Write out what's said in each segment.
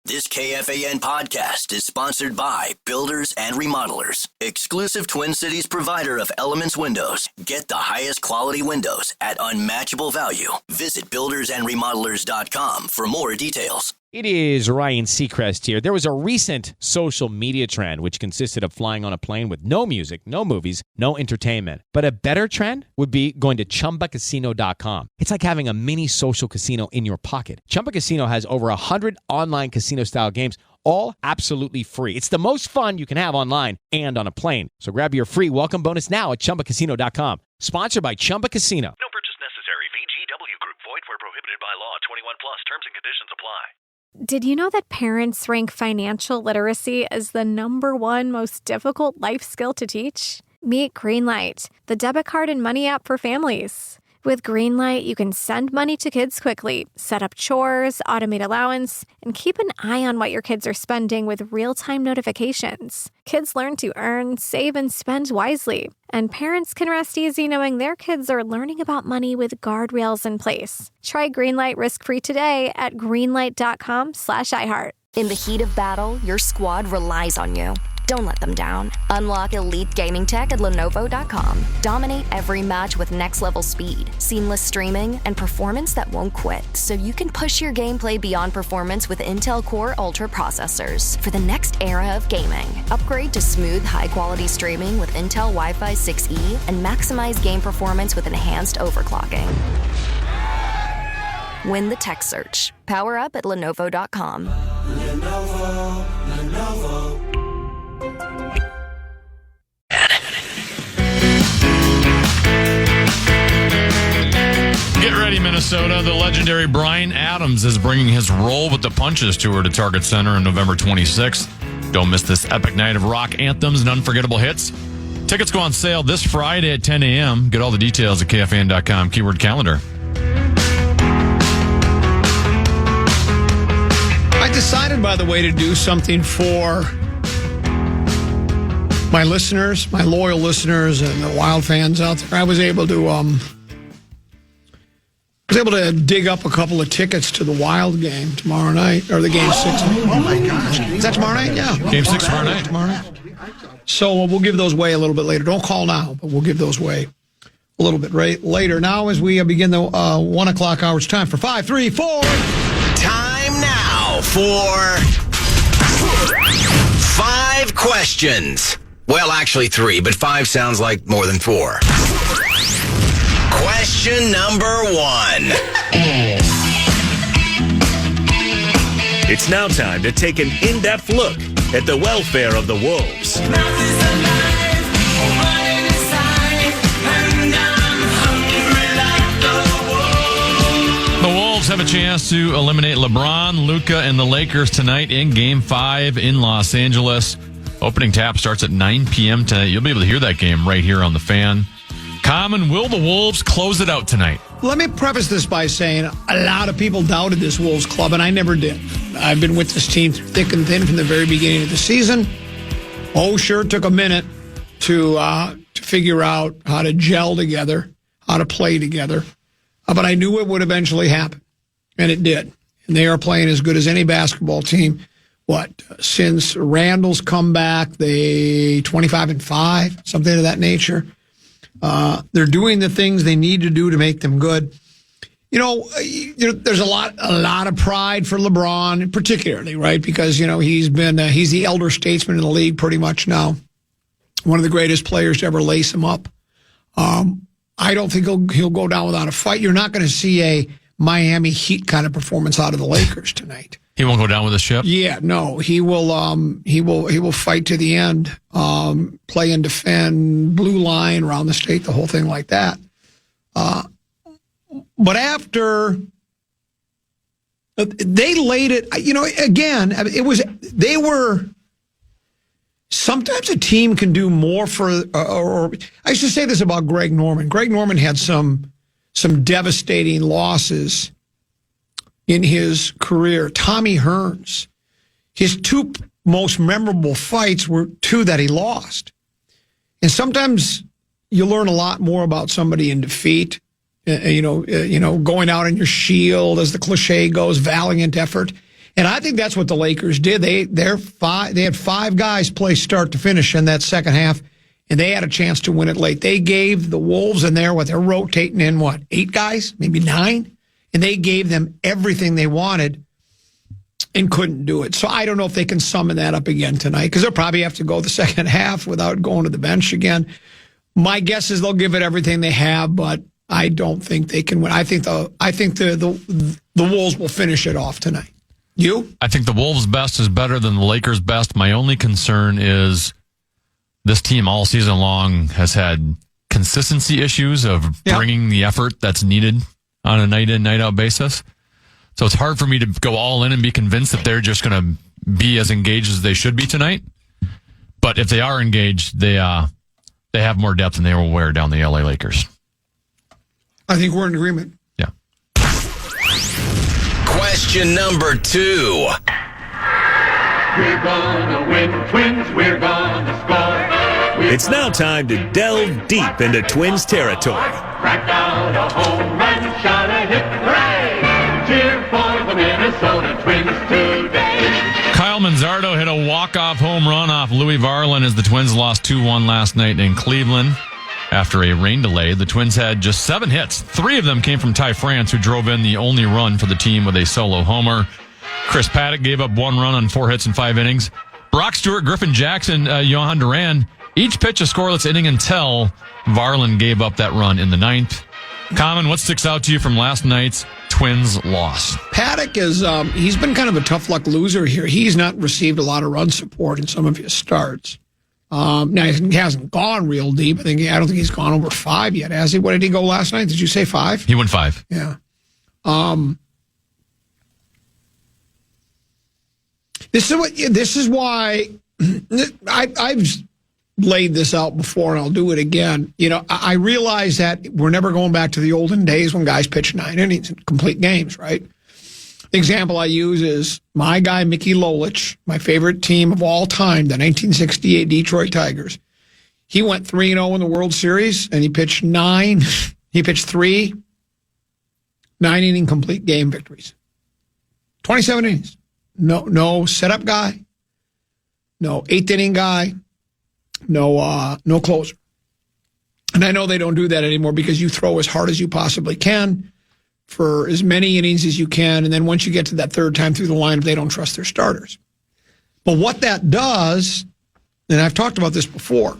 This KFAN podcast is sponsored by Builders and Remodelers, exclusive Twin Cities provider of Elements Windows. Get the highest quality windows at unmatchable value. Visit buildersandremodelers.com for more details. It is Ryan Seacrest here. There was a recent social media trend which consisted of flying on a plane with no music, no movies, no entertainment. But a better trend would be going to ChumbaCasino.com. It's like having a mini social casino in your pocket. Chumba Casino has over 100 online casino-style games, all absolutely free. It's the most fun you can have online and on a plane. So grab your free welcome bonus now at ChumbaCasino.com. Sponsored by Chumba Casino. No purchase necessary. VGW Group. Void where prohibited by law. 21 plus. Terms and conditions apply. Did you know that parents rank financial literacy as the #1 most difficult life skill to teach? Meet Greenlight, the debit card and money app for families. With Greenlight, you can send money to kids quickly, set up chores, automate allowance, and keep an eye on what your kids are spending with real-time notifications. Kids learn to earn, save, and spend wisely. And parents can rest easy knowing their kids are learning about money with guardrails in place. Try Greenlight risk-free today at greenlight.com/iHeart. In the heat of battle, your squad relies on you. Don't let them down. Unlock elite gaming tech at Lenovo.com. Dominate every match with next-level speed, seamless streaming, and performance that won't quit, so you can push your gameplay beyond performance with Intel Core Ultra processors. For the next era of gaming, upgrade to smooth, high-quality streaming with Intel Wi-Fi 6E and maximize game performance with enhanced overclocking. Win the tech search. Power up at Lenovo.com. Lenovo. Get ready, Minnesota. The legendary Bryan Adams is bringing his Roll with the Punches tour to Target Center on November 26th. Don't miss this epic night of rock anthems and unforgettable hits. Tickets go on sale this Friday at 10 a.m. Get all the details at KFAN.com, keyword calendar. I decided, by the way, to do something for my listeners, my loyal listeners, and the Wild fans out there. I was able to dig up a couple of tickets to the Wild game tomorrow night, or the game 6. Oh my gosh. Is that tomorrow night? Yeah. Game 6 tomorrow night. So we'll give those away a little bit later. Don't call now, but we'll give those away a little bit later. Now, as we begin the 1 o'clock hour, it's time for 5, 3, 4. Time now for 5 questions. Well, actually 3, but 5 sounds like more than 4. Question number 1. It's now time to take an in-depth look at the welfare of the wolves. The Wolves have a chance to eliminate LeBron, Luka, and the Lakers tonight in Game 5 in Los Angeles. Opening tap starts at 9 p.m. tonight. You'll be able to hear that game right here on The Fan. Common, will the Wolves close it out tonight? Let me preface this by saying a lot of people doubted this Wolves club, and I never did. I've been with this team through thick and thin from the very beginning of the season. Oh, sure, it took a minute to figure out how to gel together, how to play together. But I knew it would eventually happen, and it did. And they are playing as good as any basketball team. Since Randall's comeback, they 25-5, something of that nature. They're doing the things they need to do to make them good. There's a lot of pride for LeBron, particularly, right? Because, he's the elder statesman in the league pretty much now. One of the greatest players to ever lace him up. I don't think he'll go down without a fight. You're not going to see a Miami Heat kind of performance out of the Lakers tonight. He won't go down with a ship? Yeah, no. He will fight to the end, play and defend, blue line around the state, the whole thing like that. But after they laid it, sometimes a team can do more for, or I used to say this about Greg Norman. Greg Norman had some devastating losses in his career. Tommy Hearns, his 2 most memorable fights were 2 that he lost. And sometimes you learn a lot more about somebody in defeat, going out on your shield, as the cliche goes, valiant effort. And I think that's what the Lakers did. They had 5 guys play start to finish in that second half, and they had a chance to win it late. They gave the Wolves in there, they're rotating in, 8 guys, maybe 9? And they gave them everything they wanted and couldn't do it. So I don't know if they can summon that up again tonight, because they'll probably have to go the second half without going to the bench again. My guess is they'll give it everything they have, but I don't think they can win. I think the Wolves will finish it off tonight. You? I think the Wolves' best is better than the Lakers' best. My only concern is this team all season long has had consistency issues of bringing the effort that's needed on a night in, night out basis. So it's hard for me to go all in and be convinced that they're just going to be as engaged as they should be tonight. But if they are engaged, they have more depth than they will wear down the LA Lakers. I think we're in agreement. Yeah. Question number 2. We're gonna win, Twins, we're gonna score. It's now time to delve deep into Twins territory. Crack out a home run, shot a hit, hooray! Cheer for the Minnesota Twins today. Kyle Manzardo hit a walk-off home run off Louis Varland as the Twins lost 2-1 last night in Cleveland. After a rain delay, the Twins had just 7 hits. 3 of them came from Ty France, who drove in the only run for the team with a solo homer. Chris Paddock gave up 1 run on 4 hits in 5 innings. Brock Stewart, Griffin Jackson, Johan Duran, each pitch a scoreless inning until Varland gave up that run in the 9th. Common, what sticks out to you from last night's Twins loss? Paddock he's been kind of a tough luck loser here. He's not received a lot of run support in some of his starts. Now, he hasn't gone real deep. I don't think he's gone over 5 yet, has he? What did he go last night? Did you say 5? He went 5. Yeah. This is why I've laid this out before, and I'll do it again. I realize that we're never going back to the olden days when guys pitched 9 innings in complete games, right? The example I use is my guy, Mickey Lolich, my favorite team of all time, the 1968 Detroit Tigers. He went 3-0 in the World Series, and he pitched 3 9-inning complete game victories. 27 innings. No setup guy, no 8th inning guy, no closer. And I know they don't do that anymore because you throw as hard as you possibly can for as many innings as you can, and then once you get to that 3rd time through the lineup, they don't trust their starters. But what that does, and I've talked about this before,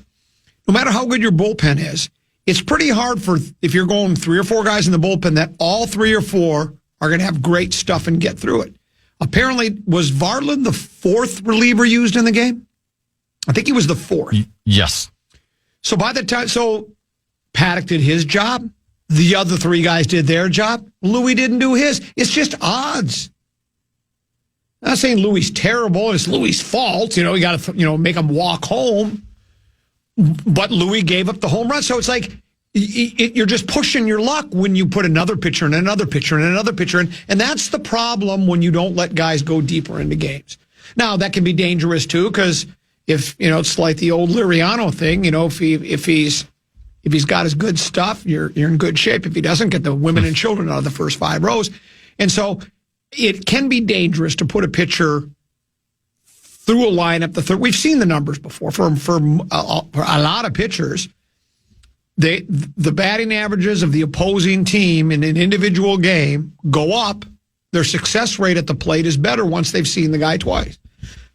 no matter how good your bullpen is, it's pretty hard if you're going 3 or 4 guys in the bullpen, that all 3 or 4 are going to have great stuff and get through it. Apparently, was Varland the 4th reliever used in the game? I think he was the 4th. Yes. So Paddock did his job. The other 3 guys did their job. Louis didn't do his. It's just odds. I'm not saying Louis is terrible and it's Louis' fault. We got to make him walk home. But Louis gave up the home run. So it's like you're just pushing your luck when you put another pitcher and another pitcher and another pitcher in. And that's the problem when you don't let guys go deeper into games. Now, that can be dangerous, too, because if, it's like the old Liriano thing, if he's got his good stuff, you're in good shape. If he doesn't, get the women and children out of the first 5 rows. And so it can be dangerous to put a pitcher through a lineup. We've seen the numbers before for a lot of pitchers. The batting averages of the opposing team in an individual game go up. Their success rate at the plate is better once they've seen the guy twice.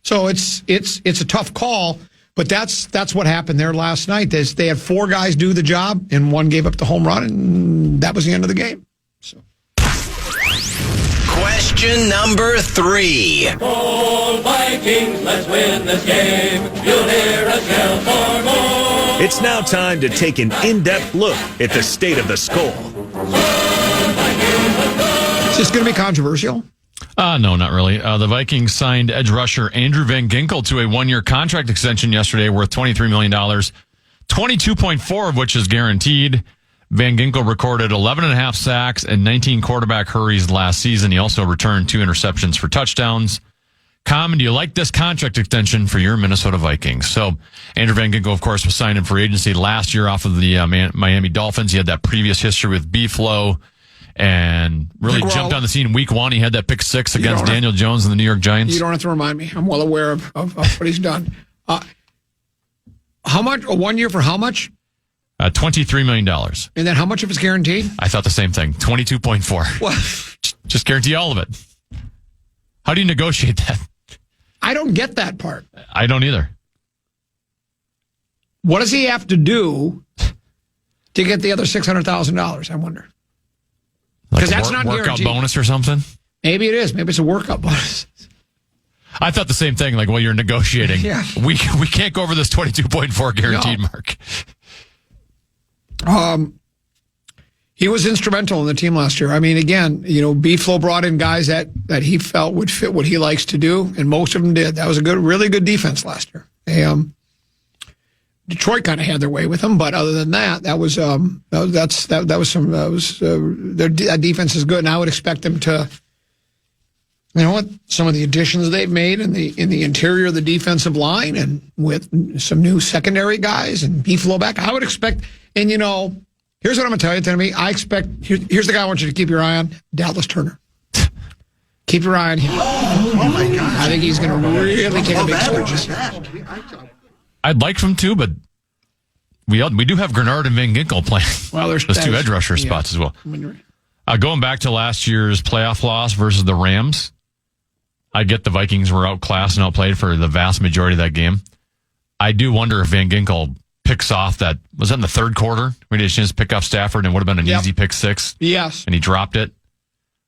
So it's a tough call. But that's what happened there last night. They had 4 guys do the job, and 1 gave up the home run, and that was the end of the game. So. Question number 3. All Vikings, let's win this game. You'll hear us yell for more. It's now time to take an in-depth look at the state of the skull. Is this going to be controversial? No, not really. The Vikings signed edge rusher Andrew Van Ginkel to a 1-year contract extension yesterday worth $23 million, 22.4 of which is guaranteed. Van Ginkel recorded 11.5 sacks and 19 quarterback hurries last season. He also returned 2 interceptions for touchdowns. Common, do you like this contract extension for your Minnesota Vikings? So Andrew Van Ginkel, of course, was signed in free agency last year off of the Miami Dolphins. He had that previous history with B-Flow. and really jumped on the scene. Week 1, he had that pick 6 against Daniel Jones and the New York Giants. You don't have to remind me. I'm well aware of what he's done. How much? 1 year for how much? $23 million. And then how much of it's guaranteed? I thought the same thing. 22.4. Well, just guarantee all of it. How do you negotiate that? I don't get that part. I don't either. What does he have to do to get the other $600,000? I wonder. Because that's not workout guaranteed. Bonus or something. Maybe it is. Maybe it's a workout bonus. I thought the same thing. Like while you're negotiating, Yeah. we can't go over this 22.4 guaranteed mark. He was instrumental in the team last year. I mean, again, B-Flow brought in guys that he felt would fit what he likes to do, and most of them did. That was a really good defense last year. Detroit kind of had their way with him, but other than that, their defense is good, and I would expect them to. You know what? Some of the additions they've made in the interior of the defensive line, and with some new secondary guys and B-Flow back, I would expect. And here's what I'm going to tell you, Timmy. I expect. Here's the guy I want you to keep your eye on: Dallas Turner. Keep your eye on him. Oh my God! I think he's going to really take a big step. I'd like him to, but we do have Grenard and Van Ginkel playing. Well, there's 2 edge rusher spots as well. Going back to last year's playoff loss versus the Rams, I get the Vikings were outclassed and outplayed for the vast majority of that game. I do wonder if Van Ginkel picks off that. Was that in the third quarter? We had a chance to pick off Stafford and it would have been an easy pick 6. Yes. And he dropped it.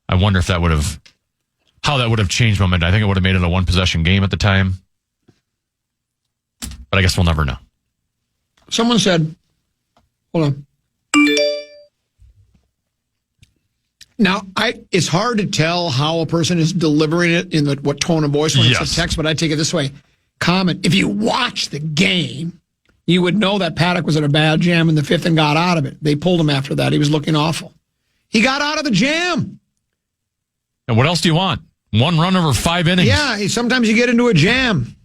I wonder if how that would have changed momentum. I think it would have made it a 1-possession game at the time. But I guess we'll never know. Someone said, hold on. Now, it's hard to tell how a person is delivering it in what tone of voice when it's a text, but I take it this way. Comment, if you watch the game, you would know that Paddock was in a bad jam in the 5th and got out of it. They pulled him after that. He was looking awful. He got out of the jam. And what else do you want? 1 run over 5 innings. Yeah, sometimes you get into a jam.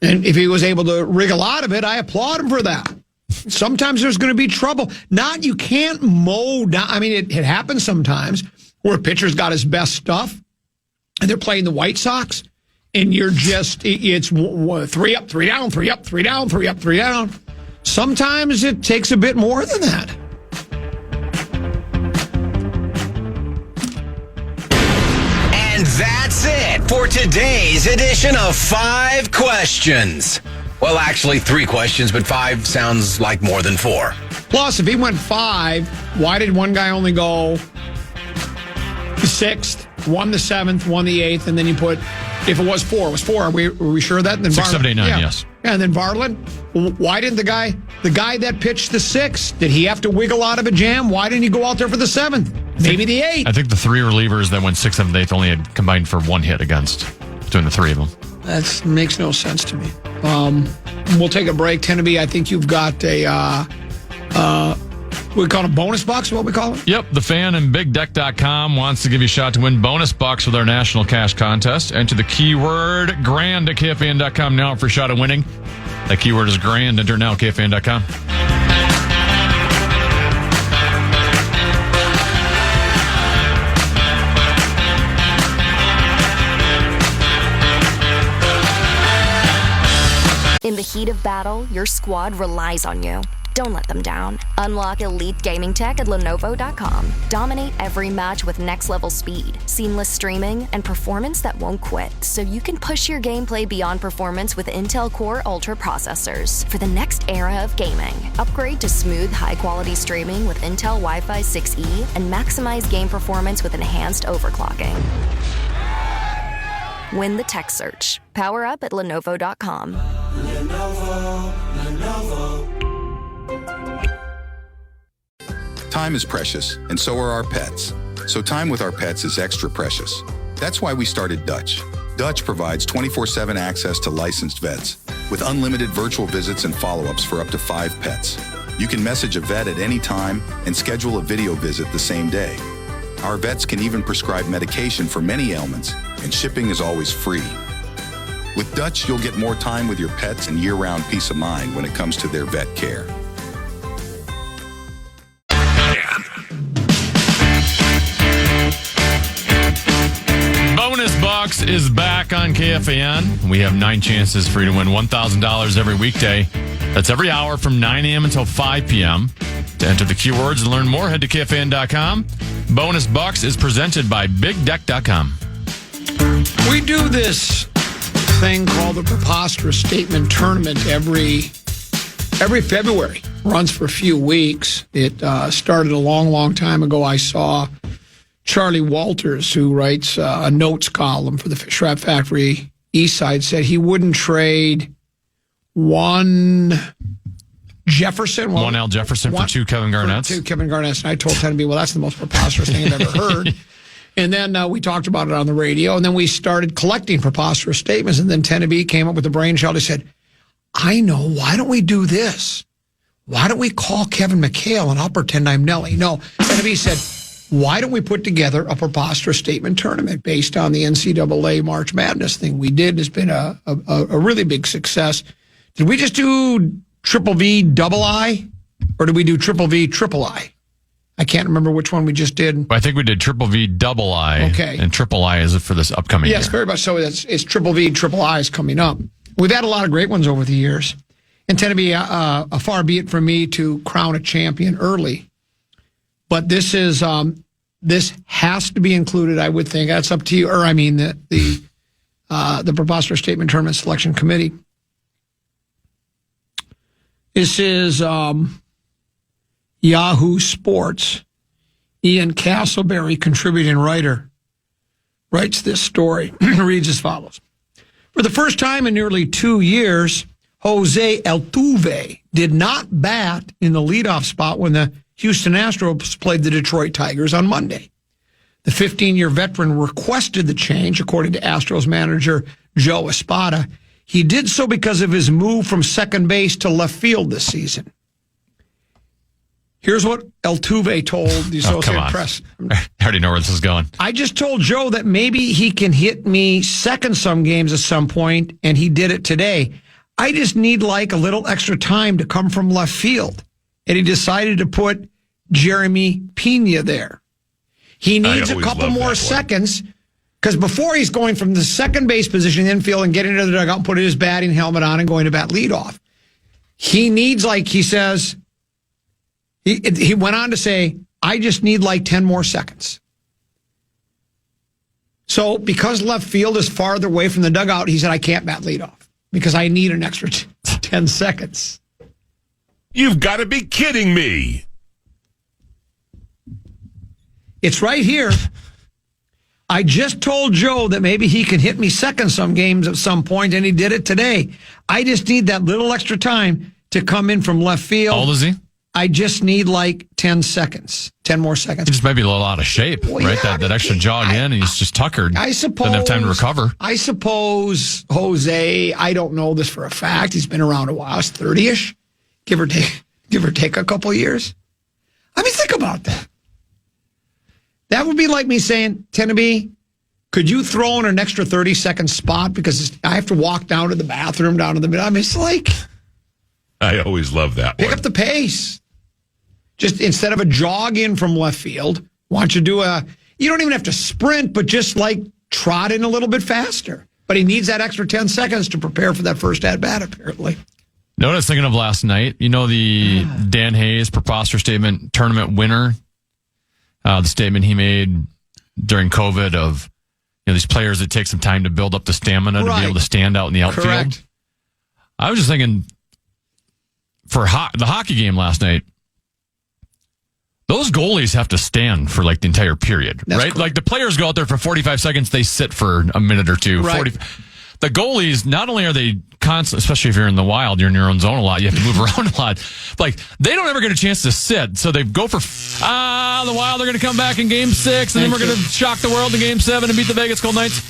And if he was able to wriggle out of it, I applaud him for that. Sometimes there's going to be trouble. You can't mow down. I mean, it happens sometimes where a pitcher's got his best stuff and they're playing the White Sox and it's 3 up, 3 down, 3 up, 3 down, 3 up, 3 down. Sometimes it takes a bit more than that. And that's it for today's edition of 5 Questions. Well, actually, 3 questions, but 5 sounds like more than 4. Plus, if he went 5, why did one guy only go the 6th, 1 the 7th, 1 the 8th, and then you put, if it was 4, it was 4. Are we sure of that? And then 6, 7, 8, 9, yes. Yeah, and then Varland, why didn't the guy that pitched the 6th, did he have to wiggle out of a jam? Why didn't he go out there for the 7th? Maybe the 8th. I think the 3 relievers that went 6th, 7th, 8th only had combined for 1 hit between the 3 of them. That makes no sense to me. We'll take a break. Tenneby, I think you've got we call it a bonus box, what we call it? Yep, the fan and BigDeck.com wants to give you a shot to win bonus bucks with our national cash contest. Enter the keyword GRAND at KFAN.com now for a shot at winning. That keyword is GRAND. Enter now at KFAN.com. In the heat of battle, your squad relies on you. Don't let them down. Unlock elite gaming tech at Lenovo.com. Dominate every match with next-level speed, seamless streaming, and performance that won't quit, so you can push your gameplay beyond performance with Intel Core Ultra processors. For the next era of gaming, upgrade to smooth, high-quality streaming with Intel Wi-Fi 6E and maximize game performance with enhanced overclocking. Win the tech search. Power up at Lenovo.com. Lenovo. Time is precious, and so are our pets. So time with our pets is extra precious. That's why we started Dutch. Dutch provides 24/7 access to licensed vets, with unlimited virtual visits and follow-ups for up to 5 pets. You can message a vet at any time and schedule a video visit the same day. Our vets can even prescribe medication for many ailments, and shipping is always free. With Dutch, you'll get more time with your pets and year-round peace of mind when it comes to their vet care. Bonus Bucks is back on KFAN. We have 9 chances for you to win $1,000 every weekday. That's every hour from 9 a.m. until 5 p.m. To enter the keywords and learn more, head to KFAN.com. Bonus Bucks is presented by BigDeck.com. We do this thing called the Preposterous Statement Tournament every February. Runs for a few weeks. It started a long, long time ago. I saw Charlie Walters, who writes a notes column for the Fish Wrap Factory East Side, said he wouldn't trade one Jefferson. Well, one Al Jefferson for 2 Kevin Garnetts. 2 Kevin Garnetts. And I told Tenneby, well, that's the most preposterous thing I've ever heard. And then we talked about it on the radio, and then we started collecting preposterous statements, and then Tenneby came up with the brainchild. He said, I know, why don't we do this? Why don't we call Kevin McHale and I'll pretend I'm Nelly? No, Tenneby said, why don't we put together a preposterous statement tournament based on the NCAA March Madness thing we did? It's been a really big success. Did we just do triple V double I, or did we do triple V triple I? I can't remember which one we just did. I think we did triple V double I. Okay. And triple I is for this upcoming year. Yes, very much so. It's triple V triple I is coming up. We've had a lot of great ones over the years. And tend to be far be it from me to crown a champion early. But this is this has to be included, I would think. That's up to you. Or I mean the Preposterous Statement Tournament Selection Committee. This is Yahoo Sports. Ian Castleberry, contributing writer, writes this story. Reads as follows. For the first time in nearly 2 years, Jose Altuve did not bat in the leadoff spot when the Houston Astros played the Detroit Tigers on Monday. The 15-year veteran requested the change, according to Astros manager Joe Espada. He did so because of his move from second base to left field this season. Here's what Altuve told the Associated Press. I already know where this is going. I just told Joe that maybe he can hit me second some games at some point, and he did it today. I just need like a little extra time to come from left field. And he decided to put Jeremy Pena there. He needs a couple more seconds because before he's going from the second base position in the infield and getting into the dugout and putting his batting helmet on and going to bat leadoff. He needs, like he says, he went on to say, I just need like 10 more seconds. So because left field is farther away from the dugout, he said, I can't bat leadoff because I need an extra 10 seconds. You've got to be kidding me. It's right here. I just told Joe that maybe he can hit me second some games at some point, and he did it today. I just need that little extra time to come in from left field. How old is he? I just need like 10 seconds, 10 more seconds. He just might be a little out of shape, right? Yeah, that extra jog in, and he's just tuckered. I suppose. Doesn't have time to recover. I suppose Jose, I don't know this for a fact. He's been around a while. He's 30-ish, give or take a couple of years. I mean, think about that. That would be like me saying, Tenneby, could you throw in an extra 30-second spot because I have to walk down to the bathroom, down to the middle. I mean, it's like... I always love that Pick up the pace. Just instead of a jog in from left field, why don't you do you don't even have to sprint, but just like trot in a little bit faster. But he needs that extra 10 seconds to prepare for that first at-bat, apparently. You know what I was thinking of last night? You know the Dan Hayes Preposterous Statement Tournament winner? The statement he made during COVID of these players that take some time to build up the stamina to be able to stand out in the outfield. Correct. I was just thinking for the hockey game last night, those goalies have to stand for like the entire period, right? Correct. Like the players go out there for 45 seconds, they sit for a minute or two. Right. The goalies, not only are they constant, especially if you're in the wild, you're in your own zone a lot, you have to move around a lot. Like, they don't ever get a chance to sit, so they go for, the Wild are going to come back in Game 6, and then we're going to shock the world in Game 7 and beat the Vegas Golden Knights.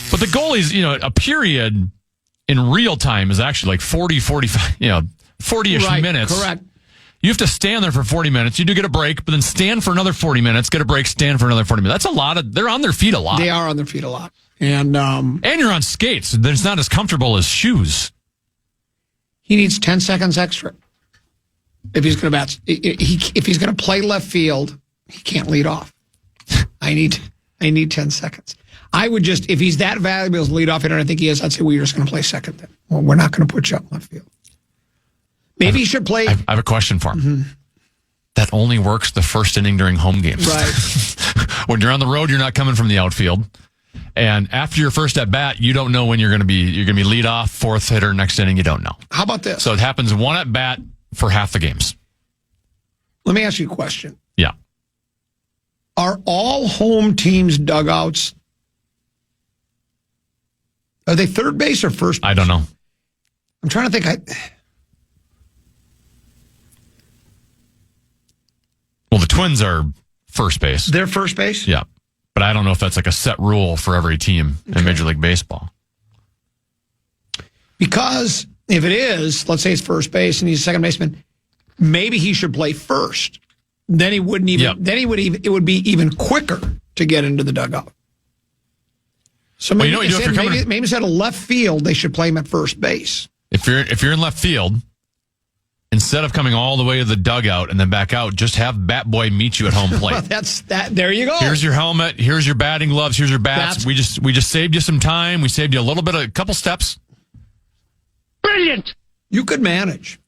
But the goalies, a period in real time is actually like 40, 45, 40-ish minutes. Correct. You have to stand there for 40 minutes. You do get a break, but then stand for another 40 minutes, get a break, stand for another 40 minutes. That's a lot they're on their feet a lot. They are on their feet a lot. And you're on skates. That's not as comfortable as shoes. He needs 10 seconds extra. If he's going to bat, if he's going to play left field, he can't lead off. I need 10 seconds. I would just, if he's that valuable as leadoff hitter, I think he is, I'd say, well, you're just going to play second then. Well, we're not going to put you up left field. Maybe he should play. I have a question for him. Mm-hmm. That only works the first inning during home games. Right. When you're on the road, you're not coming from the outfield. And after your first at bat, you don't know when you're going to be lead off, fourth hitter, next inning, you don't know. How about this? So it happens one at bat for half the games. Let me ask you a question. Yeah. Are all home teams' dugouts, are they third base or first base? I don't know. I'm trying to think. Well, the Twins are first base. They're first base? Yeah. But I don't know if that's like a set rule for every team in Major League Baseball. Because if it is, let's say it's first base and he's a second baseman, maybe he should play first. Then he wouldn't even. Yep. Then it would be even quicker to get into the dugout. So maybe, maybe instead of left field, they should play him at first base. If you're in left field, instead of coming all the way to the dugout and then back out, just have Bat Boy meet you at home plate. Well, that's that. There you go. Here's your helmet. Here's your batting gloves. Here's your bats. We just saved you some time. We saved you a couple steps. Brilliant. You could manage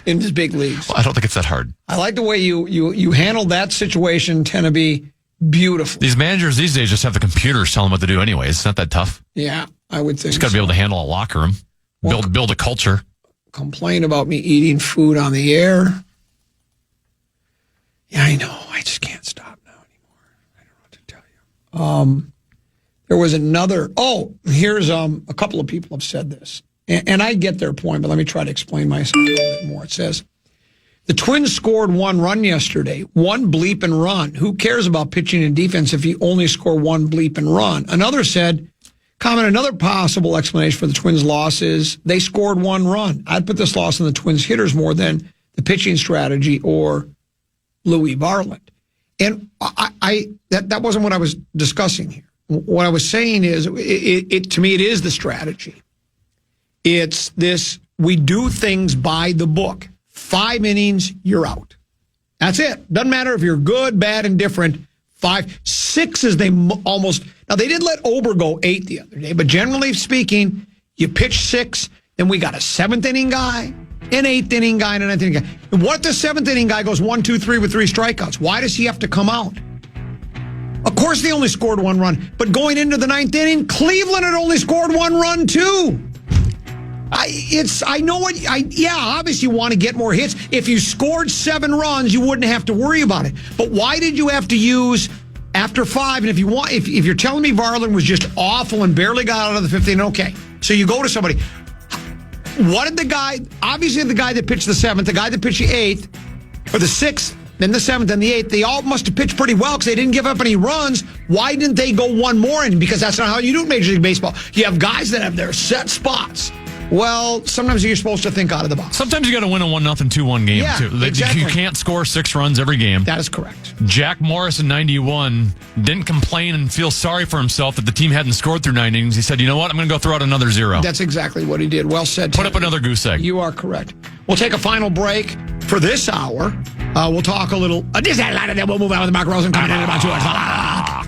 in these big leagues. Well, I don't think it's that hard. I like the way you handled that situation. Tend to be beautiful. These managers these days just have the computers tell them what to do anyway. It's not that tough. Yeah, I would think. Just got to be able to handle a locker room, build a culture. Complain about me eating food on the air. Yeah, I know. I just can't stop now anymore. I don't know what to tell you. There was another. Oh, here's a couple of people have said this, and I get their point, but let me try to explain myself a little bit more. It says the Twins scored 1 run yesterday, 1 bleep and run. Who cares about pitching and defense if you only score 1 bleep and run? Another said. Another possible explanation for the Twins' loss is they scored 1 run. I'd put this loss on the Twins' hitters more than the pitching strategy or Louis Varland. And that wasn't what I was discussing here. What I was saying is, to me, it is the strategy. It's this, we do things by the book. 5 innings, you're out. That's it. Doesn't matter if you're good, bad, indifferent. 5, 6 is they almost. Now, they did let Ober go 8 the other day, but generally speaking, you pitch 6, then we got a 7th inning guy, an 8th inning guy, and a 9th inning guy. And what if the 7th inning guy goes 1, 2, 3 with 3 strikeouts? Why does he have to come out? Of course, they only scored 1 run, but going into the 9th inning, Cleveland had only scored 1 run too. Obviously you want to get more hits. If you scored 7 runs, you wouldn't have to worry about it. But why did you have to use after 5? And if you're telling me Varland was just awful and barely got out of the 5th inning, okay. So you go to somebody. What did the guy that pitched the 7th, the guy that pitched the 8th, or the 6th, then the 7th and the 8th, they all must have pitched pretty well because they didn't give up any runs. Why didn't they go 1 more in? Because that's not how you do Major League Baseball. You have guys that have their set spots. Well, sometimes you're supposed to think out of the box. Sometimes you got to win a 1-0, 2-1 game, too. Exactly. You can't score 6 runs every game. That is correct. Jack Morris in 91 didn't complain and feel sorry for himself that the team hadn't scored through 9 innings. He said, you know what? I'm going to go throw out another 0. That's exactly what he did. Well said. Put up another goose egg. You are correct. We'll take a final break for this hour. We'll talk a little. This and that, and then we'll move on with Mark Rosen coming in about 2 hours.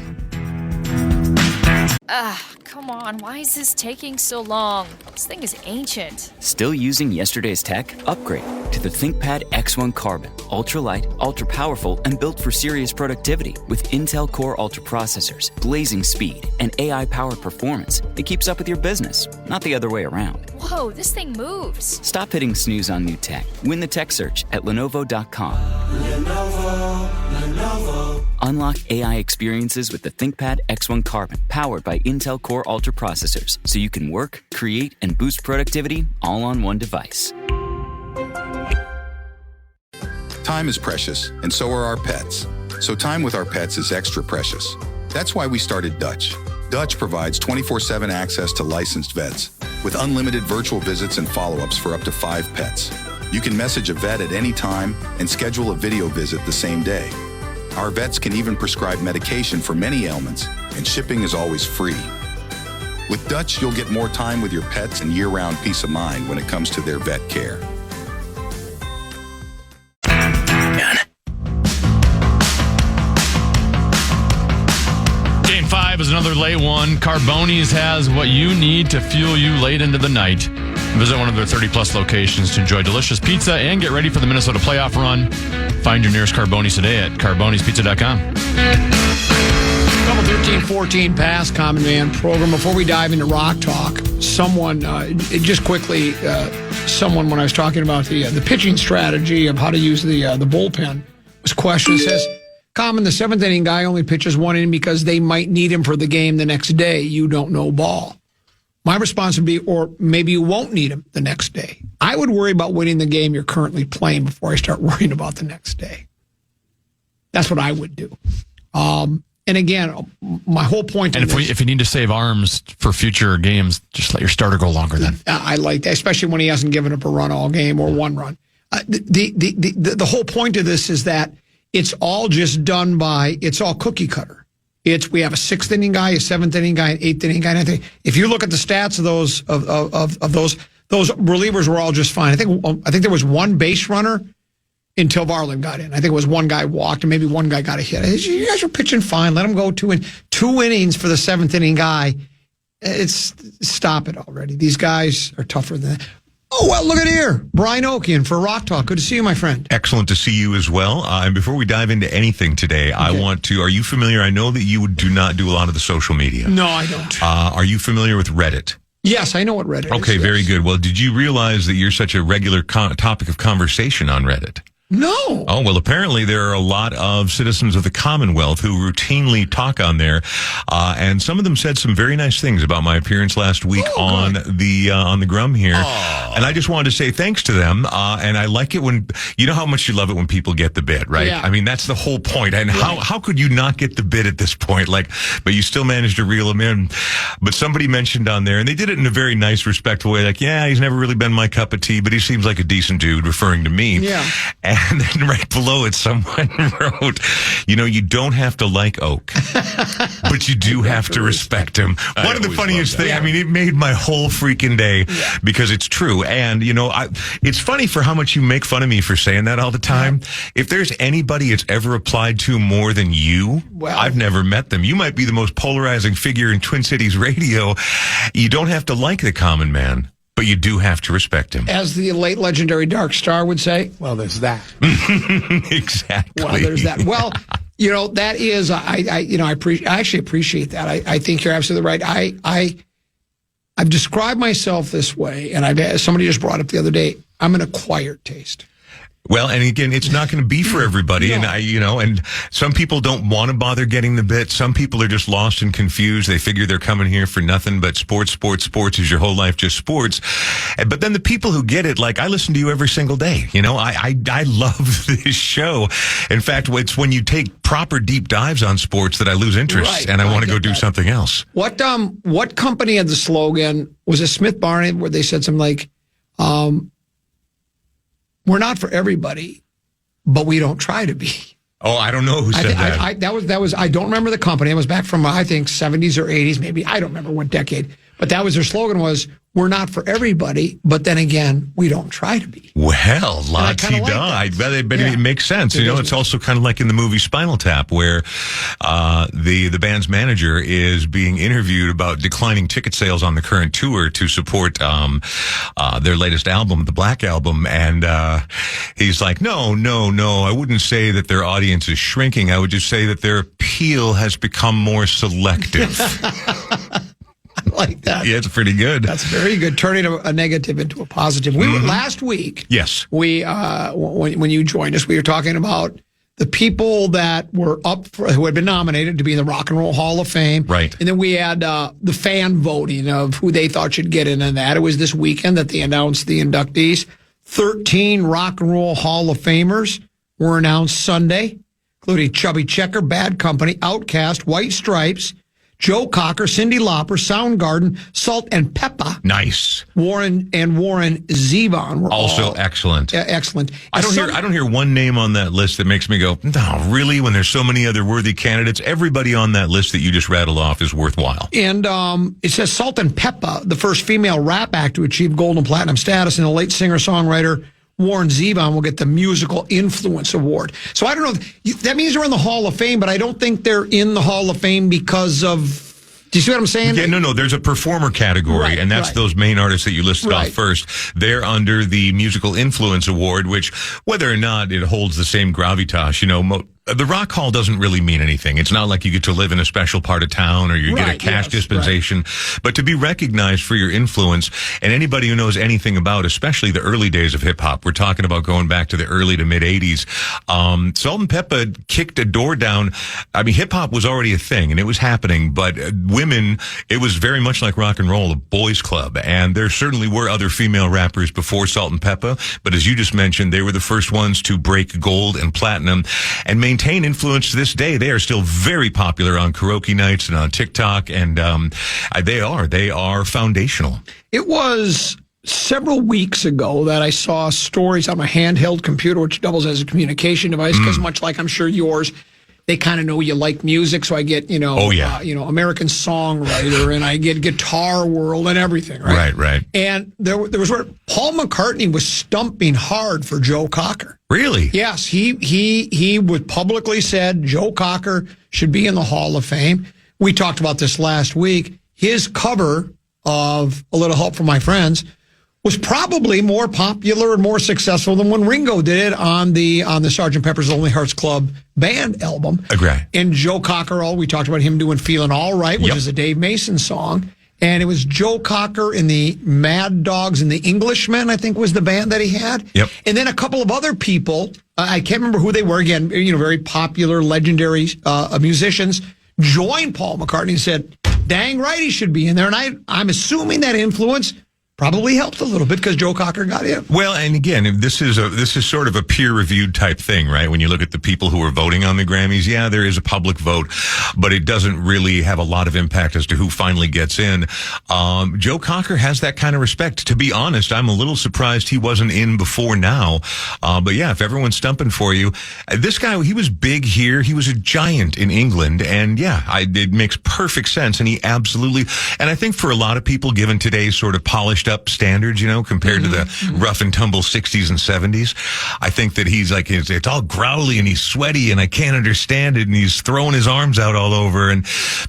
Come on, why is this taking so long? This thing is ancient. Still using yesterday's tech? Upgrade to the ThinkPad X1 Carbon. Ultra-light, ultra-powerful, and built for serious productivity. With Intel Core Ultra processors, blazing speed, and AI-powered performance, it keeps up with your business, not the other way around. Whoa, this thing moves. Stop hitting snooze on new tech. Win the tech search at Lenovo.com. Lenovo. Unlock AI experiences with the ThinkPad X1 Carbon, powered by Intel Core Ultra processors, so you can work, create, and boost productivity all on one device. Time is precious, and so are our pets. So time with our pets is extra precious. That's why we started Dutch. Dutch provides 24/7 access to licensed vets, with unlimited virtual visits and follow-ups for up to 5 pets. You can message a vet at any time and schedule a video visit the same day. Our vets can even prescribe medication for many ailments, and shipping is always free. With Dutch, you'll get more time with your pets and year-round peace of mind when it comes to their vet care. Game 5 is another late one. Carboni's has what you need to fuel you late into the night. Visit one of their 30-plus locations to enjoy delicious pizza and get ready for the Minnesota playoff run. Find your nearest Carboni's today at carbonispizza.com. Couple 13-14 past Common Man program. Before we dive into Rock Talk, someone, just quickly, when I was talking about the pitching strategy of how to use the bullpen, was questioned. It says, Common, the seventh inning guy only pitches one inning because they might need him for the game the next day. You don't know ball. My response would be, or maybe you won't need him the next day. I would worry about winning the game you're currently playing before I start worrying about the next day. That's what I would do. And again, my whole point. And if you need to save arms for future games, just let your starter go longer then. I like that, especially when he hasn't given up a run all game or one run. The whole point of this is that it's all just done it's all cookie cutter. We have a sixth inning guy, a seventh inning guy, an eighth inning guy. And I think if you look at the stats of those those relievers were all just fine. I think there was one base runner until Varland got in. I think it was one guy walked and maybe one guy got a hit. You guys are pitching fine. Let him go two innings for the seventh inning guy. Stop it already. These guys are tougher than that. Oh, well, look at here. Brian Oake in for Rock Talk. Good to see you, my friend. Excellent to see you as well. And before we dive into anything today, I want to, are you familiar? I know that you do not do a lot of the social media. No, I don't. Are you familiar with Reddit? Yes, I know what Reddit is. Okay, very good. Well, did you realize that you're such a regular topic of conversation on Reddit? No. Oh, well, apparently there are a lot of citizens of the Commonwealth who routinely talk on there. And some of them said some very nice things about my appearance last week on the Grum here. Oh. And I just wanted to say thanks to them. And I like it when, you know how much you love it when people get the bit, right? Yeah. I mean, that's the whole point. And how could you not get the bit at this point? But you still managed to reel them in. But somebody mentioned on there, and they did it in a very nice, respectful way. Yeah, he's never really been my cup of tea, but he seems like a decent dude, referring to me. Yeah. And then right below it, someone wrote, you don't have to like Oak, but you do have to respect him. One of the funniest things, it made my whole freaking day because it's true. And, it's funny for how much you make fun of me for saying that all the time. If there's anybody it's ever applied to more than you, I've never met them. You might be the most polarizing figure in Twin Cities radio. You don't have to like the common man, but you do have to respect him. As the late legendary Dark Star would say, well, there's that. Exactly. Well, there's that. Well, that is, I actually appreciate that. I think you're absolutely right. I've described myself this way, and somebody just brought up the other day, I'm an acquired taste. Well, and again, it's not going to be for everybody. No. And and some people don't want to bother getting the bit. Some people are just lost and confused. They figure they're coming here for nothing but sports. Is your whole life just sports? But then the people who get it, I listen to you every single day. I love this show. In fact, it's when you take proper deep dives on sports that I lose interest and I want to go do something else. What company had the slogan? Was it Smith Barney, where they said something like, we're not for everybody, but we don't try to be. Oh, I don't know who said that. That was. I don't remember the company. It was back from, I think, 70s or 80s, maybe. I don't remember what decade. But that was their slogan was, we're not for everybody, but then again, we don't try to be. Well, la-ti-da. It makes sense. It's also kind of like in the movie Spinal Tap, where the band's manager is being interviewed about declining ticket sales on the current tour to support their latest album, the Black Album. And he's like, no, I wouldn't say that their audience is shrinking. I would just say that their appeal has become more selective. I like that. Yeah, it's pretty good. That's very good. Turning a negative into a positive. We were last week. Yes. We when you joined us, we were talking about the people that were who had been nominated to be in the Rock and Roll Hall of Fame. Right. And then we had the fan voting of who they thought should get in, and that it was this weekend that they announced the inductees. 13 Rock and Roll Hall of Famers were announced Sunday, including Chubby Checker, Bad Company, Outkast, White Stripes, Joe Cocker, Cyndi Lauper, Soundgarden, Salt and Peppa. Nice. Warren Zevon were also excellent. Excellent. I don't hear one name on that list that makes me go, no, really? When there's so many other worthy candidates, everybody on that list that you just rattled off is worthwhile. And it says Salt and Peppa, the first female rap act to achieve gold and platinum status, and the late singer-songwriter Warren Zevon will get the Musical Influence Award. So I don't know. That means they're in the Hall of Fame, but I don't think they're in the Hall of Fame because of Do you see what I'm saying? Yeah, no. There's a performer category, and that's those main artists that you listed off first. They're under the Musical Influence Award, which, whether or not it holds the same gravitas, the Rock Hall doesn't really mean anything. It's not like you get to live in a special part of town or you get a cash dispensation. But to be recognized for your influence, and anybody who knows anything about, especially the early days of hip-hop, we're talking about going back to the early to mid-'80s, Salt and Pepper kicked a door down. I mean, hip-hop was already a thing, and it was happening, but women, it was very much like rock and roll, a boys' club. And there certainly were other female rappers before Salt and Pepper, but as you just mentioned, they were the first ones to break gold and platinum and maintain influence to this day. They are still very popular on karaoke nights and on TikTok, and they are foundational. It was several weeks ago that I saw stories on my handheld computer, which doubles as a communication device, because much like I'm sure yours, they kind of know you like music, so I get, American Songwriter, and I get Guitar World and everything, right? Right. And there was where Paul McCartney was stumping hard for Joe Cocker. Really? Yes, he would publicly said Joe Cocker should be in the Hall of Fame. We talked about this last week. His cover of A Little Help from My Friends was probably more popular and more successful than when Ringo did it on the Sgt. Pepper's Lonely Hearts Club Band album. Agree. And Joe Cocker, we talked about him doing Feeling All Right, which is a Dave Mason song. And it was Joe Cocker and the Mad Dogs and the Englishmen, I think was the band that he had. Yep. And then a couple of other people, I can't remember who they were, again, very popular, legendary musicians, joined Paul McCartney and said, dang right he should be in there. And I'm assuming that influence probably helped a little bit because Joe Cocker got in. Well, and again, this is sort of a peer-reviewed type thing, right? When you look at the people who are voting on the Grammys, yeah, there is a public vote, but it doesn't really have a lot of impact as to who finally gets in. Joe Cocker has that kind of respect. To be honest, I'm a little surprised he wasn't in before now. But yeah, if everyone's stumping for you, this guy, he was big here. He was a giant in England, and yeah, it makes perfect sense. And he absolutely, and I think for a lot of people, given today's sort of polished up standards, compared to the rough and tumble 60s and 70s. I think that he's like, it's all growly and he's sweaty and I can't understand it and he's throwing his arms out all over.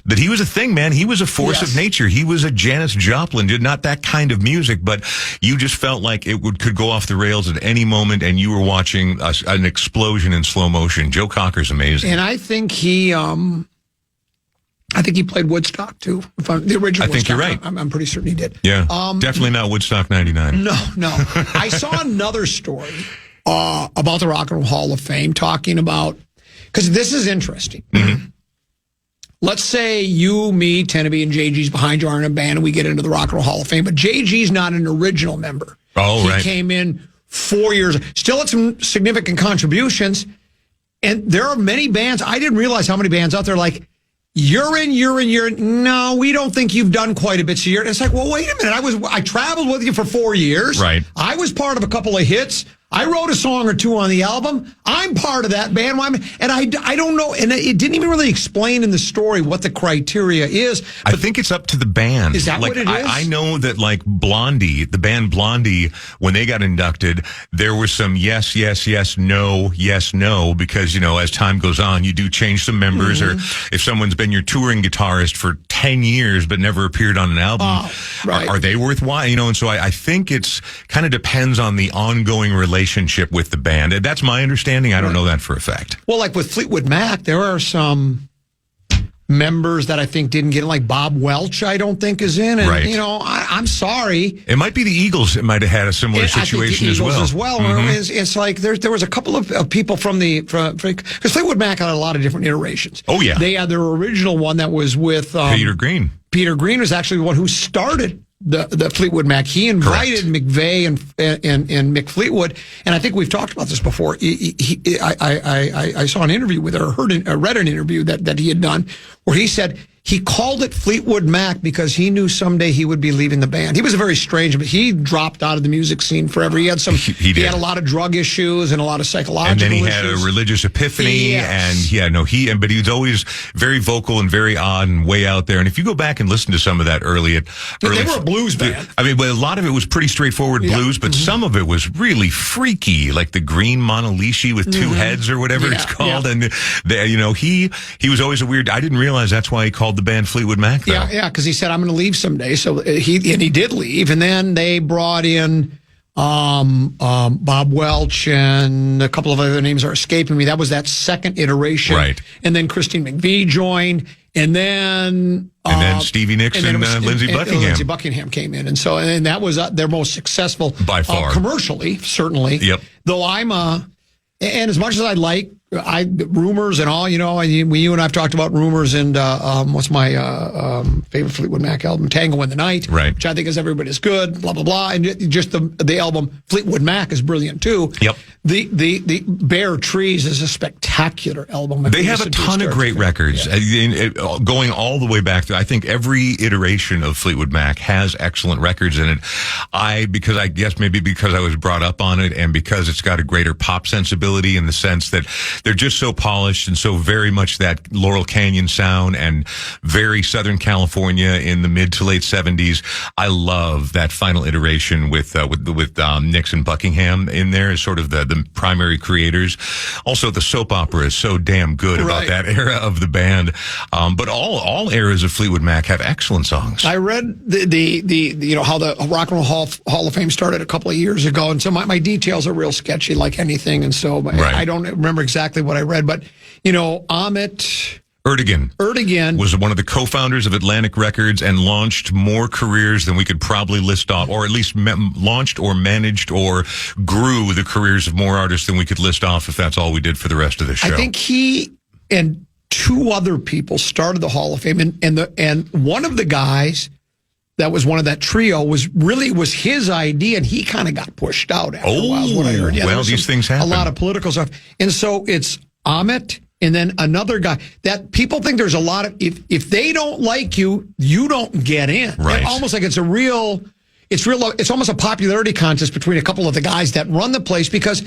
But he was a thing, man. He was a force of nature. He was a Janis Joplin, not that kind of music, but you just felt like it could go off the rails at any moment and you were watching an explosion in slow motion. Joe Cocker's amazing. And I think he played Woodstock, too. The original I think Woodstock. You're right. I'm pretty certain he did. Yeah, definitely not Woodstock 99. No. I saw another story about the Rock and Roll Hall of Fame talking about, because this is interesting. Mm-hmm. Let's say you, me, Tenneby, and JG's behind you are in a band and we get into the Rock and Roll Hall of Fame, but JG's not an original member. Oh, right. He came in 4 years, still had some significant contributions, and there are many bands, I didn't realize how many bands out there like, you're in. No, we don't think you've done quite a bit. So it's like, well, wait a minute. I traveled with you for 4 years. Right. I was part of a couple of hits. I wrote a song or two on the album. I'm part of that band. And I don't know. And it didn't even really explain in the story what the criteria is. I think it's up to the band. Is that what it is? I know that like Blondie, the band Blondie, when they got inducted, there was some yes, no, because, as time goes on, you do change some members. Or if someone's been your touring guitarist for 10 years but never appeared on an album, are they worthwhile? And so I think it's kind of depends on the ongoing relationship with the band. That's my understanding. I don't know that for a fact. Well, like with Fleetwood Mac, there are some members that I think didn't get in, like Bob Welch, I don't think is in. And, I'm sorry. It might be the Eagles. It might have had a similar situation as well. Mm-hmm. It's like there was a couple of people from because Fleetwood Mac had a lot of different iterations. Oh, yeah. They had their original one that was with Peter Green. Peter Green was actually the one who started the Fleetwood Mac. He invited McVeigh and Mick Fleetwood, and I think we've talked about this before. I saw an interview with her, read an interview that he had done where he said he called it Fleetwood Mac because he knew someday he would be leaving the band. He was very strange, but he dropped out of the music scene forever. He had he had a lot of drug issues and a lot of psychological issues. And then he had a religious epiphany, but he was always very vocal and very odd and way out there. And if you go back and listen to some of that early, they were a blues band. I mean, but a lot of it was pretty straightforward blues, but some of it was really freaky, like the Green Monalishi with two heads or whatever it's called. And he was always a weird. I didn't realize that's why he called called the band Fleetwood Mac, though. Yeah, because he said, I'm going to leave someday. So he did leave. And then they brought in Bob Welch and a couple of other names are escaping me. That was that second iteration. Right. And then Christine McVie joined. And then Stevie Nicks and Lindsey Buckingham. Lindsey Buckingham came in. And that was their most successful. By far. Commercially, certainly. Yep. Though and as much as I like Rumors and all, you and I've talked about Rumors and what's my favorite Fleetwood Mac album, Tango in the Night, right? Which I think is everybody's good, blah blah blah, and just the album Fleetwood Mac is brilliant too. Yep. The Bare Trees is a spectacular album. They have a ton of great records, going all the way back to, I think every iteration of Fleetwood Mac has excellent records in it. Because I guess maybe because I was brought up on it and because it's got a greater pop sensibility in the sense that they're just so polished and so very much that Laurel Canyon sound and very Southern California in the mid to late 70s. I love that final iteration with Nicks and Buckingham in there as sort of the primary creators. Also, the soap opera is so damn good about that era of the band. But all eras of Fleetwood Mac have excellent songs. I read the how the Rock and Roll Hall of Fame started a couple of years ago, and so my details are real sketchy, like anything, and so I don't remember exactly what I read, but Amit Ertegun was one of the co-founders of Atlantic Records and launched more careers than we could probably list off, or at least launched or managed or grew the careers of more artists than we could list off if that's all we did for the rest of the show. I think he and two other people started the Hall of Fame, and one of the guys that was one of that trio was his idea, and he kind of got pushed out after a while, is what I heard. Yeah, these things happen. A lot of political stuff. And so it's Amit and then another guy that people think there's a lot of, if they don't like you, you don't get in. Right. It's almost like it's almost a popularity contest between a couple of the guys that run the place, because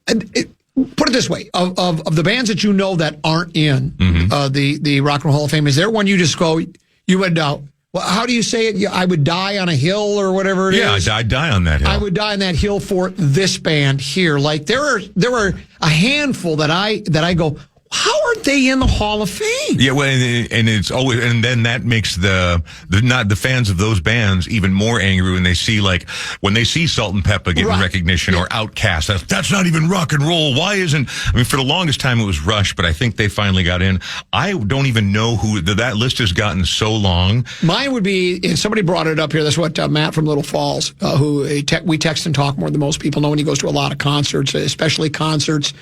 put it this way, of the bands that that aren't in the Rock and Roll Hall of Fame, is there one you just go, you would how do you say it? I would die on a hill or whatever it is. Yeah, I'd die on that hill. I would die on that hill for this band here. Like there are a handful that I go, how aren't they in the Hall of Fame? Yeah, well, and it's always, and then that makes the fans of those bands even more angry when they see Salt and Peppa getting recognition or Outkast. That's not even rock and roll. Why isn't? I mean, for the longest time it was Rush, but I think they finally got in. I don't even know who that list has gotten so long. Mine would be, and somebody brought it up here. That's what Matt from Little Falls, who we text and talk more than most people know, when he goes to a lot of concerts, especially concerts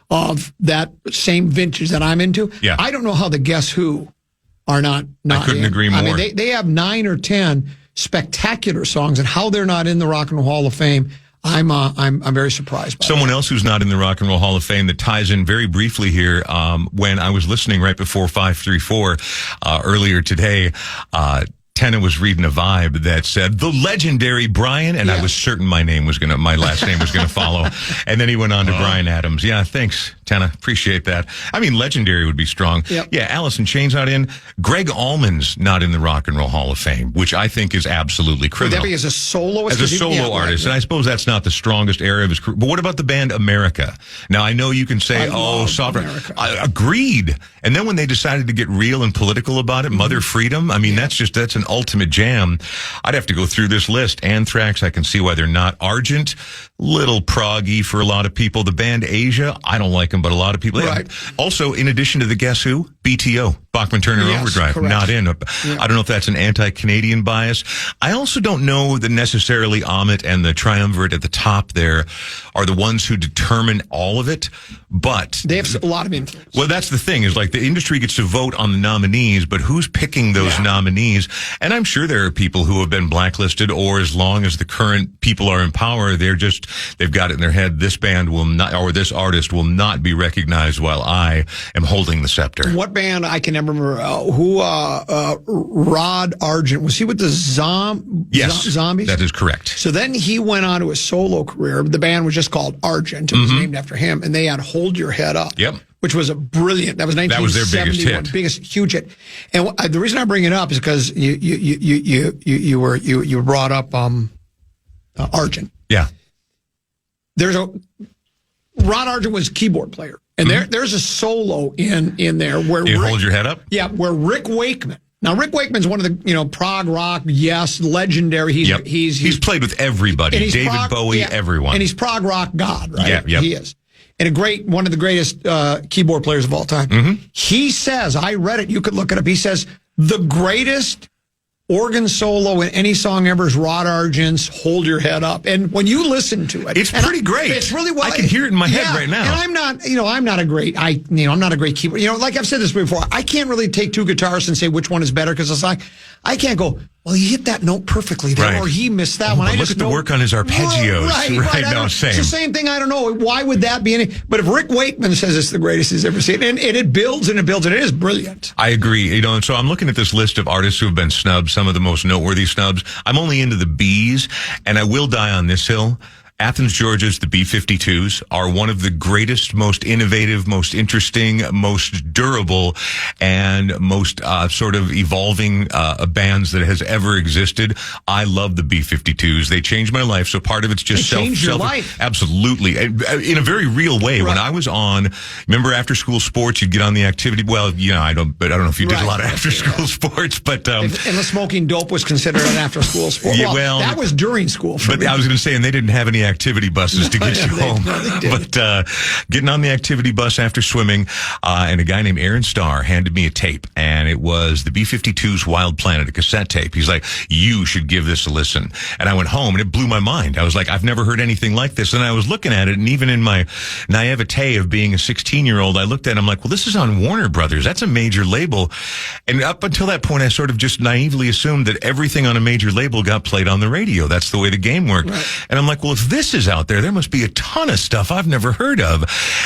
of that same vintage that I'm into. Yeah. I don't know how the Guess Who are not I couldn't agree more. I mean, they have 9 or 10 spectacular songs, and how they're not in the Rock and Roll Hall of Fame, I'm very surprised by. Someone else who's not in the Rock and Roll Hall of Fame that ties in very briefly here, when I was listening right before 534 earlier today, Tenna was reading a vibe that said the legendary Brian, and I was certain my last name was gonna follow. And then he went on to Brian Adams. Yeah, thanks, Tenna. Appreciate that. I mean, legendary would be strong. Yep. Yeah, Alice in Chains not in. Greg Allman's not in the Rock and Roll Hall of Fame, which I think is absolutely criminal. Would that be as a soloist? As a solo artist, and I suppose that's not the strongest area of his career. But what about the band America? Now, I know you can say, sovereign. Agreed. And then when they decided to get real and political about it, Mother Freedom, I mean, that's an ultimate jam. I'd have to go through this list. Anthrax, I can see why they're not. Argent, little proggy for a lot of people. The band Asia, I don't like them, but a lot of people. Right. Also, in addition to the Guess Who, BTO, Bachman Turner Overdrive, correct. Not in. I don't know if that's an anti-Canadian bias. I also don't know that necessarily Amit and the Triumvirate at the top there are the ones who determine all of it, but they have a lot of influence. Well, that's the thing, is like the industry gets to vote on the nominees, but who's picking those nominees? And I'm sure there are people who have been blacklisted, or as long as the current people are in power, they've got it in their head, this band will not, or this artist will not be recognized while I am holding the scepter. What band, I can never remember, Rod Argent, was he with the Zombies? That is correct. So then he went on to a solo career. The band was just called Argent. It was named after him, and they had Hold Your Head Up. Yep. Which was that was 1971. That was their biggest hit. Huge hit. And the reason I bring it up is because you brought up Argent. Yeah. Rod Argent was a keyboard player, and there's a solo in there where Hold Your Head Up. Yeah, where Rick Wakeman, Now, Rick Wakeman's one of the, prog rock, yes, legendary. He's played with everybody. David Bowie, everyone. And he's prog rock god, right? Yeah, yep. He is. And one of the greatest keyboard players of all time. Mm-hmm. He says, I read it, you could look it up. He says, the greatest organ solo in any song ever is Rod Argent's "Hold Your Head Up," and when you listen to it, it's pretty great. It's really well. I can hear it in my head right now. And I'm not a great keyboard. Like I've said this before, I can't really take two guitars and say which one is better because it's like I can't go. Well, he hit that note perfectly there, or he missed that one. I just look at the work on his arpeggios. Right. No, same. It's the same thing. I don't know. Why would that be any? But if Rick Wakeman says it's the greatest he's ever seen, and it builds and it builds, and it is brilliant. I agree. And so I'm looking at this list of artists who have been snubbed, some of the most noteworthy snubs. I'm only into the Bs, and I will die on this hill. Athens, Georgia's the B-52s are one of the greatest, most innovative, most interesting, most durable, and most sort of evolving bands that has ever existed. I love the B-52s. They changed my life, so part of it's just changed your life. Absolutely. In a very real way. Right. When I was on, remember after school sports, you'd get on the activity. Well, I don't know if you did a lot of after school sports, but unless smoking dope was considered an after school sport. Yeah, well, that was during school. But I was going to say, and they didn't have any activity buses to get you home. But getting on the activity bus after swimming, and a guy named Aaron Starr handed me a tape, and it was the B-52's Wild Planet, a cassette tape. He's like, you should give this a listen. And I went home, and it blew my mind. I was like, I've never heard anything like this. And I was looking at it, and even in my naivete of being a 16-year-old, I looked at it, and I'm like, well, this is on Warner Brothers. That's a major label. And up until that point, I sort of just naively assumed that everything on a major label got played on the radio. That's the way the game worked. Right. And I'm like, well, if this is out there must be a ton of stuff I've never heard of.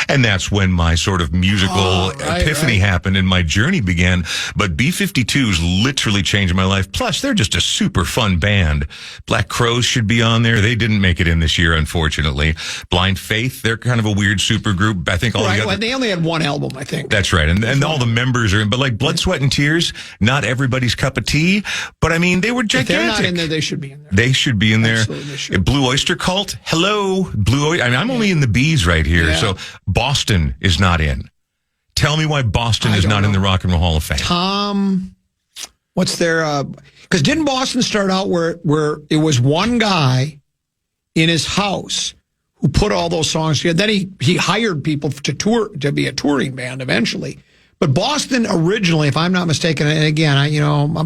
And that's when my sort of musical epiphany happened and my journey began. But B-52s literally changed my life. Plus, they're just a super fun band. Black Crowes should be on there. They didn't make it in this year, unfortunately. Blind Faith, they're kind of a weird super group. I think all the other... They only had one album, I think. That's right. And all the members are in. But like Blood, Sweat, and Tears, not everybody's cup of tea. But I mean, they were gigantic. If they're not in there, they should be in there. They should be in there. Absolutely should. Blue Oyster Cult, hello. I'm only in the Bs right here. So Boston is not in. Tell me why Boston is not in the Rock and Roll Hall of Fame. Tom, what's their... Because didn't Boston start out where it was one guy in his house who put all those songs together? Then he hired people to be a touring band eventually. But Boston originally, if I'm not mistaken, and again,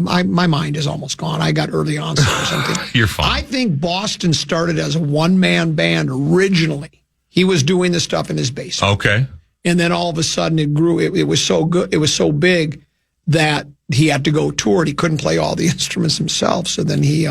my mind is almost gone. I got early onset or something. You're fine. I think Boston started as a one-man band originally. He was doing the stuff in his basement. Okay. And then all of a sudden it grew. It was so good. It was so big that he had to go tour. And he couldn't play all the instruments himself. So then he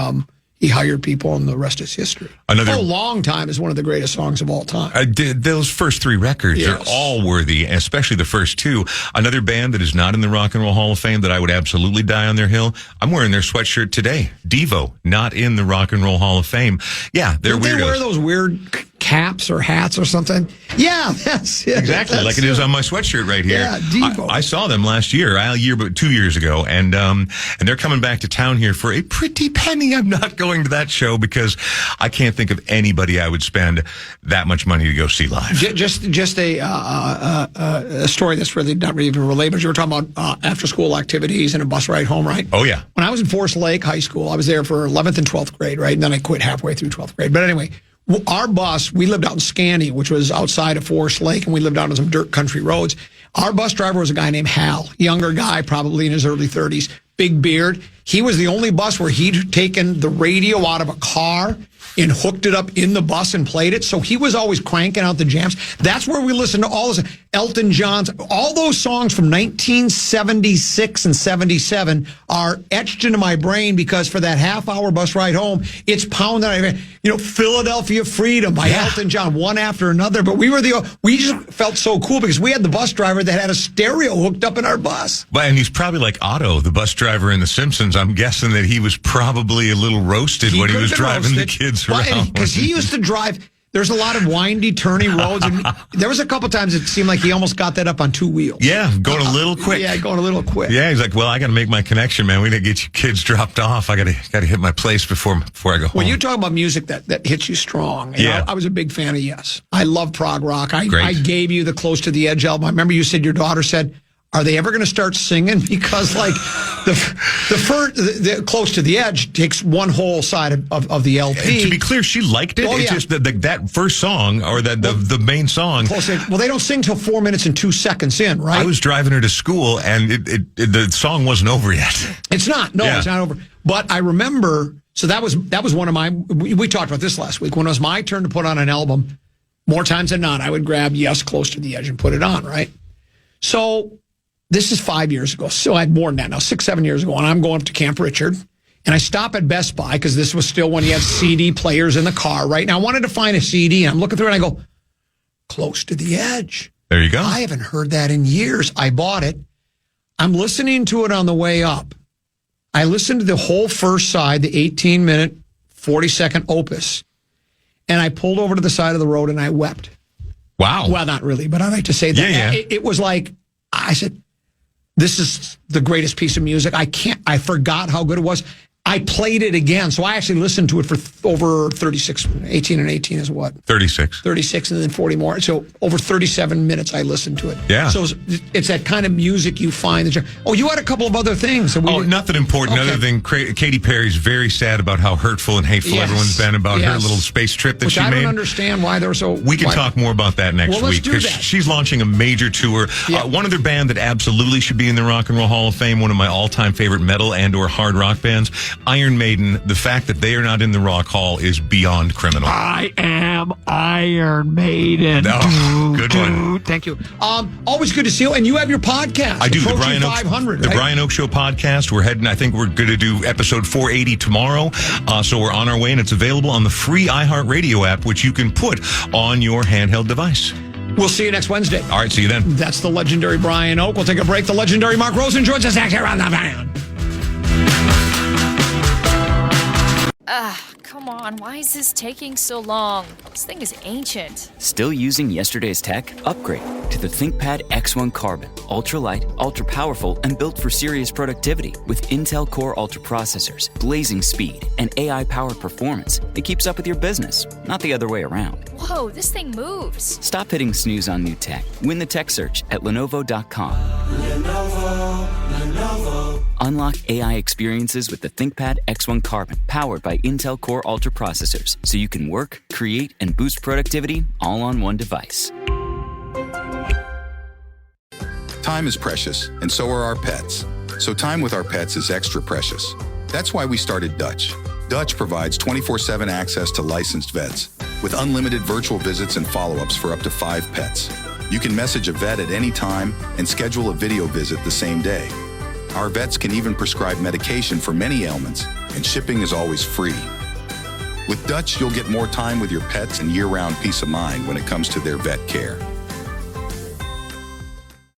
hired people, and the rest is history. Long Time is one of the greatest songs of all time. Those first three records are all worthy, especially the first two. Another band that is not in the Rock and Roll Hall of Fame that I would absolutely die on their hill. I'm wearing their sweatshirt today. Devo, not in the Rock and Roll Hall of Fame. Yeah, they're weirdos. They wear those weird caps or hats or something. Yeah, that's it. Exactly, like it is on my sweatshirt right here. Yeah, Devo. I saw them last year, 2 years ago, and they're coming back to town here for a pretty penny. I'm not going to that show because I can't think of anybody I would spend that much money to go see live. Just a story that's really not really even related, but you were talking about after school activities and a bus ride home, right? Oh, yeah. When I was in Forest Lake High School, I was there for 11th and 12th grade, right? And then I quit halfway through 12th grade. But anyway, our bus, we lived out in Scanty, which was outside of Forest Lake, and we lived out on some dirt country roads. Our bus driver was a guy named Hal, younger guy, probably in his early 30s, big beard. He was the only bus where he'd taken the radio out of a car and hooked it up in the bus and played it. So he was always cranking out the jams. That's where we listened to all this. Elton John's, all those songs from 1976 and 77 are etched into my brain because for that half-hour bus ride home, it's pounding. Philadelphia Freedom by Elton John, one after another. But we just felt so cool because we had the bus driver that had a stereo hooked up in our bus. Well, and he's probably like Otto, the bus driver in The Simpsons. I'm guessing that he was probably a little roasted when he was driving the kids around. Because he used to drive. There's a lot of windy, turny roads, and there was a couple times it seemed like he almost got that up on two wheels. Yeah, going a little quick. Yeah, going a little quick. Yeah, he's like, well, I got to make my connection, man. We got to get you kids dropped off. I got to hit my place before I go home. When you talk about music that hits you strong, I was a big fan of Yes. I love prog rock. I gave you the Close to the Edge album. I remember you said your daughter said, are they ever going to start singing? Because like the Close to the Edge takes one whole side of the LP. And to be clear, she liked it. It's just that first song or the main song. Well, they don't sing till 4 minutes and 2 seconds in, right? I was driving her to school and the song wasn't over yet. It's not. No, It's not over. But I remember, so that was one of my, we talked about this last week. When it was my turn to put on an album, more times than not, I would grab Close to the Edge and put it on, right? So this is 5 years ago. So I had more than that now, 6-7 years ago. And I'm going up to Camp Richard. And I stop at Best Buy because this was still when you had CD players in the car, right? Now I wanted to find a CD. And I'm looking through it and I go, Close to the Edge. There you go. I haven't heard that in years. I bought it. I'm listening to it on the way up. I listened to the whole first side, the 18-minute, 40-second opus. And I pulled over to the side of the road and I wept. Wow. Well, not really, but I like to say that. Yeah. It was like, I said, this is the greatest piece of music. I forgot how good it was. I played it again. So I actually listened to it for over 36, 18 and 18 is what? 36. 36 and then 40 more. So over 37 minutes I listened to it. Yeah. So it's that kind of music you find. You had a couple of other things. Nothing important other than Katy Perry's very sad about how hurtful and hateful everyone's been about her little space trip that she made. I don't understand why they're so... We can talk more about that next week because she's launching a major tour. Yeah. One other band that absolutely should be in the Rock and Roll Hall of Fame, one of my all-time favorite metal and or hard rock bands, Iron Maiden. The fact that they are not in the Rock Hall is beyond criminal. I am Iron Maiden. Oh, good one. Thank you. Always good to see you. And you have your podcast. I do. The Brian Oak Show podcast. I think we're going to do episode 480 tomorrow. So we're on our way, and it's available on the free iHeartRadio app, which you can put on your handheld device. We'll see you next Wednesday. All right, see you then. That's the legendary Brian Oak. We'll take a break. The legendary Mark Rosen joins us next here on the van. Come on, why is this taking so long? This thing is ancient. Still using yesterday's tech? Upgrade to the ThinkPad X1 Carbon. Ultra-light, ultra-powerful, and built for serious productivity with Intel Core Ultra processors, blazing speed, and AI-powered performance that keeps up with your business, not the other way around. Whoa, this thing moves. Stop hitting snooze on new tech. Win the tech search at Lenovo.com. Lenovo. Unlock AI experiences with the ThinkPad X1 Carbon, powered by Intel Core Ultra processors, so you can work, create, and boost productivity all on one device. Time is precious, and so are our pets. So time with our pets is extra precious. That's why we started Dutch. Dutch provides 24/7 access to licensed vets with unlimited virtual visits and follow-ups for up to 5 pets. You can message a vet at any time and schedule a video visit the same day. Our vets can even prescribe medication for many ailments, and shipping is always free. With Dutch, you'll get more time with your pets and year-round peace of mind when it comes to their vet care.